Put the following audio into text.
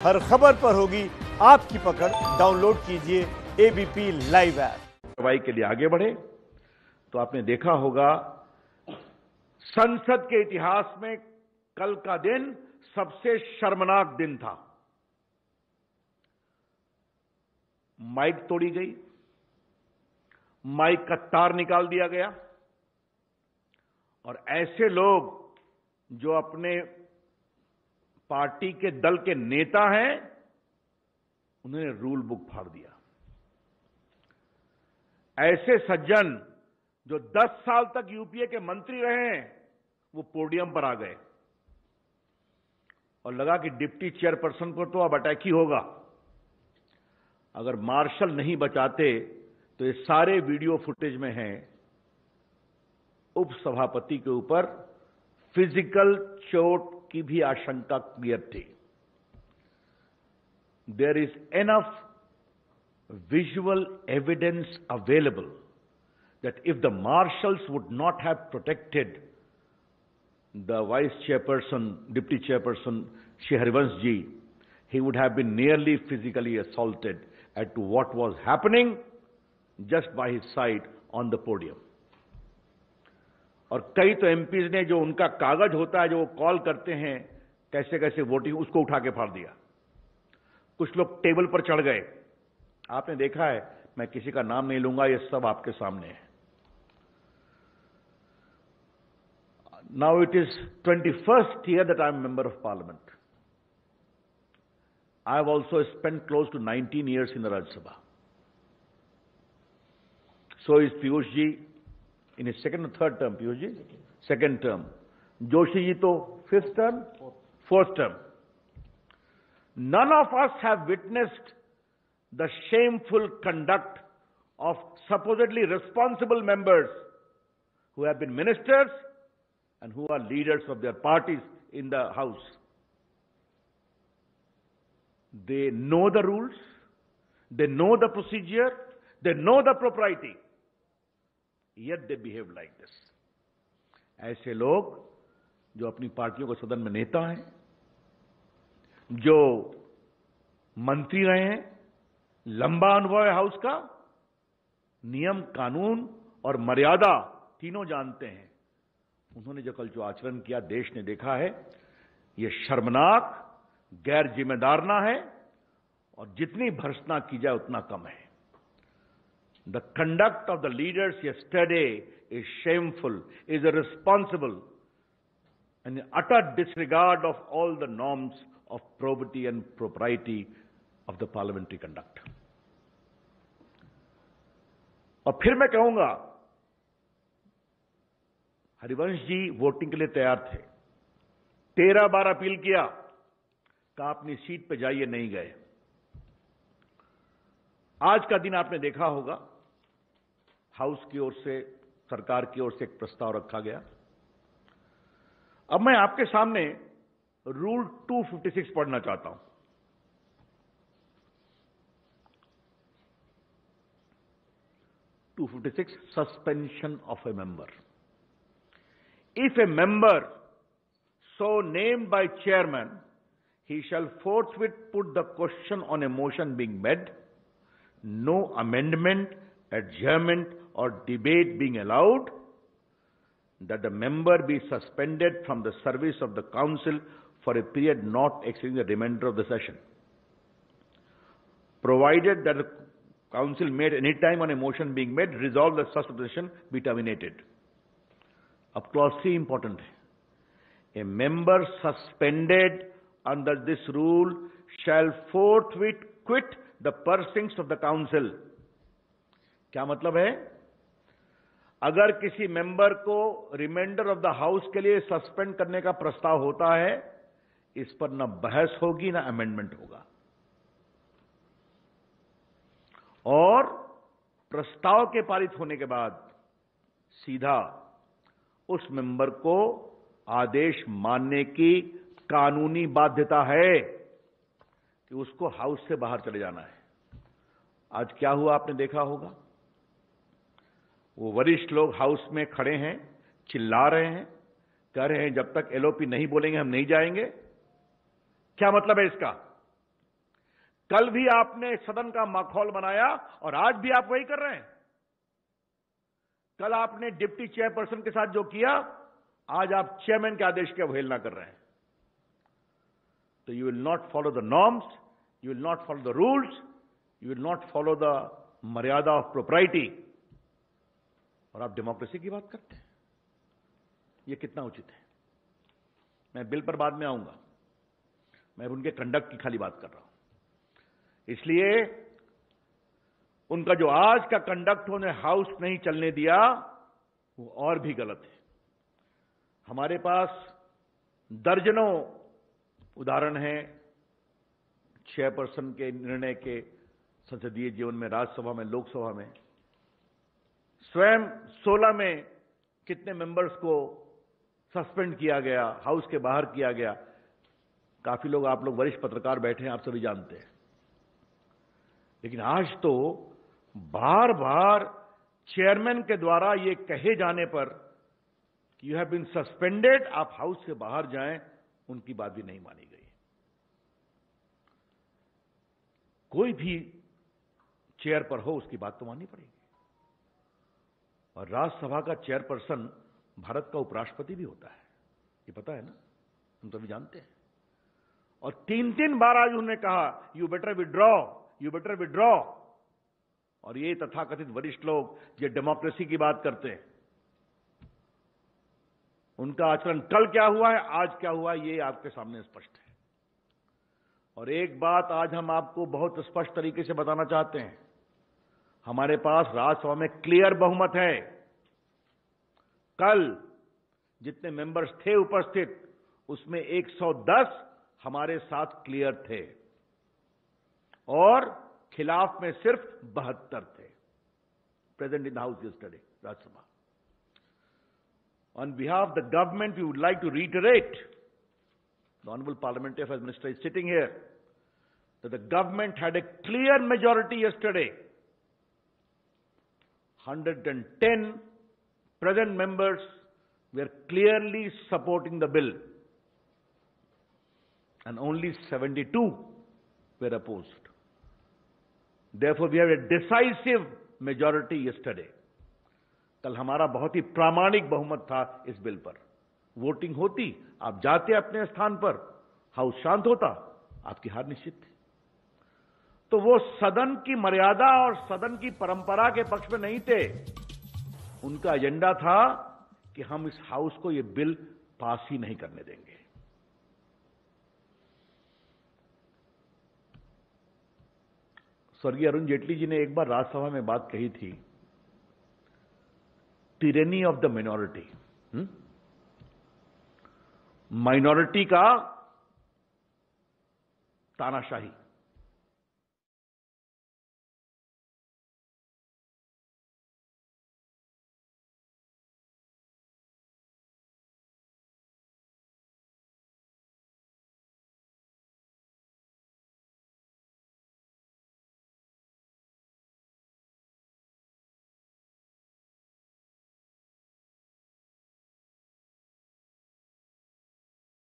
हर खबर पर होगी आपकी पकड़। डाउनलोड कीजिए एबीपी लाइव ऐप। कार्रवाई के लिए आगे बढ़े तो आपने देखा होगा संसद के इतिहास में कल का दिन सबसे शर्मनाक दिन था। माइक तोड़ी गई, माइक का तार निकाल दिया गया और ऐसे लोग जो अपने पार्टी के दल के नेता हैं उन्होंने रूल बुक फाड़ दिया। ऐसे सज्जन जो 10 साल तक यूपीए के मंत्री रहे हैं वो पोडियम पर आ गए और लगा कि डिप्टी चेयरपर्सन पर तो अब अटैक ही होगा। अगर मार्शल नहीं बचाते तो ये सारे वीडियो फुटेज में हैं उपसभापति के ऊपर फिजिकल चोट की भी आशंका क्लियर थी। There is enough visual evidence available that if the marshals would not have protected the vice chairperson, deputy chairperson, Shri Harivansh ji, he would have been nearly physically assaulted at what was happening just by his side on the podium. और कई तो MPs ने जो उनका कागज होता है जो वो कॉल करते हैं कैसे कैसे वोटिंग, उसको उठा के फाड़ दिया। कुछ लोग टेबल पर चढ़ गए, आपने देखा है, मैं किसी का नाम नहीं लूंगा, ये सब आपके सामने है। Now it is 21st year that I am member of parliament. I have also spent close to 19 years in the Rajya Sabha. So is Piyush ji in his second or third term. Piyush ji second term, Joshi ji to 5th term, 4th term. None of us have witnessed the shameful conduct of supposedly responsible members who have been ministers and who are leaders of their parties in the house. They know the rules, they know the procedure, they know the propriety, yet they behave like this. ऐसे लोग जो अपनी पार्टियों के सदन में नेता हैं, जो मंत्री रहे हैं, लंबा अनुभव है हाउस का, नियम कानून और मर्यादा तीनों जानते हैं, उन्होंने जो कल जो आचरण किया देश ने देखा है, यह शर्मनाक, गैर जिम्मेदारना है और जितनी भर्त्सना की जाए उतना कम है। The conduct of the leaders yesterday is shameful, is irresponsible and utter disregard of all the norms of probity and propriety of the parliamentary conduct. और फिर मैं कहूंगा, हरिवंश जी वोटिंग के लिए तैयार थे, 13 बार अपील किया, कहा अपनी सीट पे जाइए, नहीं गए। आज का दिन आपने देखा होगा, हाउस की ओर से, सरकार की ओर से एक प्रस्ताव रखा गया। अब मैं आपके सामने रूल 256 पढ़ना चाहता हूं। Suspension of a member. If a member so named by chairman, he shall forthwith put the question on a motion being made, no amendment, adjournment or debate being allowed, that the member be suspended from the service of the council for a period not exceeding the remainder of the session, provided that the council made any time on a motion being made, resolve that such session be terminated. अब clause 3 important है. A member suspended under this rule shall forthwith quit the precincts of the council. क्या मतलब है? अगर किसी member को reminder of the house के लिए सस्पेंड करने का प्रस्ताव होता है, इस पर न बहस होगी न अमेंडमेंट होगा, और प्रस्ताव के पारित होने के बाद सीधा उस मेंबर को आदेश मानने की कानूनी बाध्यता है कि उसको हाउस से बाहर चले जाना है। आज क्या हुआ आपने देखा होगा, वो वरिष्ठ लोग हाउस में खड़े हैं, चिल्ला रहे हैं, कह रहे हैं जब तक एलओपी नहीं बोलेंगे हम नहीं जाएंगे। क्या मतलब है इसका? कल भी आपने सदन का माहौल बनाया और आज भी आप वही कर रहे हैं। कल आपने डिप्टी चेयरपर्सन के साथ जो किया, आज आप चेयरमैन के आदेश की अवहेलना कर रहे हैं। तो you will not follow the norms, you will not follow the rules, you will not follow the मर्यादा ऑफ प्रोप्राइटी, और आप डेमोक्रेसी की बात करते हैं। यह कितना उचित है? मैं बिल पर बाद में आऊंगा, मैं उनके कंडक्ट की खाली बात कर रहा हूं। इसलिए उनका जो आज का कंडक्ट उन्हें हाउस नहीं चलने दिया, वो और भी गलत है। हमारे पास दर्जनों उदाहरण हैं चेयरपर्सन के निर्णय के संसदीय जीवन में, राज्यसभा में, लोकसभा में। स्वयं 16 में कितने मेंबर्स को सस्पेंड किया गया, हाउस के बाहर किया गया। काफी लोग, आप लोग वरिष्ठ पत्रकार बैठे हैं, आप सभी जानते हैं। लेकिन आज तो बार बार चेयरमैन के द्वारा यह कहे जाने पर कि यू हैव बीन सस्पेंडेड, आप हाउस से बाहर जाएं, उनकी बात भी नहीं मानी गई। कोई भी चेयर पर हो, उसकी बात तो माननी पड़ेगी। और राज्यसभा का चेयरपर्सन भारत का उपराष्ट्रपति भी होता है, ये पता है ना, हम तो भी जानते हैं। और 3 बार आज उन्होंने कहा you better withdraw, you better withdraw. और ये तथाकथित वरिष्ठ लोग ये डेमोक्रेसी की बात करते हैं, उनका आचरण कल क्या हुआ है, आज क्या हुआ है, ये आपके सामने स्पष्ट है। और एक बात आज हम आपको बहुत स्पष्ट तरीके से बताना चाहते हैं, हमारे पास राज्यसभा में क्लियर बहुमत है। कल जितने मेंबर्स थे उपस्थित, उसमें 110 हमारे साथ क्लियर थे और खिलाफ में सिर्फ 72 थे। Present in the house yesterday, Rajya Sabha. On behalf of the government, we would like to reiterate, the Honorable Parliamentary Affairs Minister is sitting here, that the government had a clear majority yesterday. 110 present members were clearly supporting the bill, and only 72 were opposed. Therefore, we have a decisive majority yesterday. कल हमारा बहुत ही प्रामाणिक बहुमत था इस bill पर। Voting होती, आप जाते अपने स्थान पर, हाउस शांत होता, आपकी हार निश्चित थी। तो वो सदन की मर्यादा और सदन की परंपरा के पक्ष में नहीं थे। उनका एजेंडा था कि हम इस हाउस को ये बिल पास ही नहीं करने देंगे। स्वर्गीय अरुण जेटली जी ने एक बार राज्यसभा में बात कही थी, tyranny of the minority, minority का तानाशाही।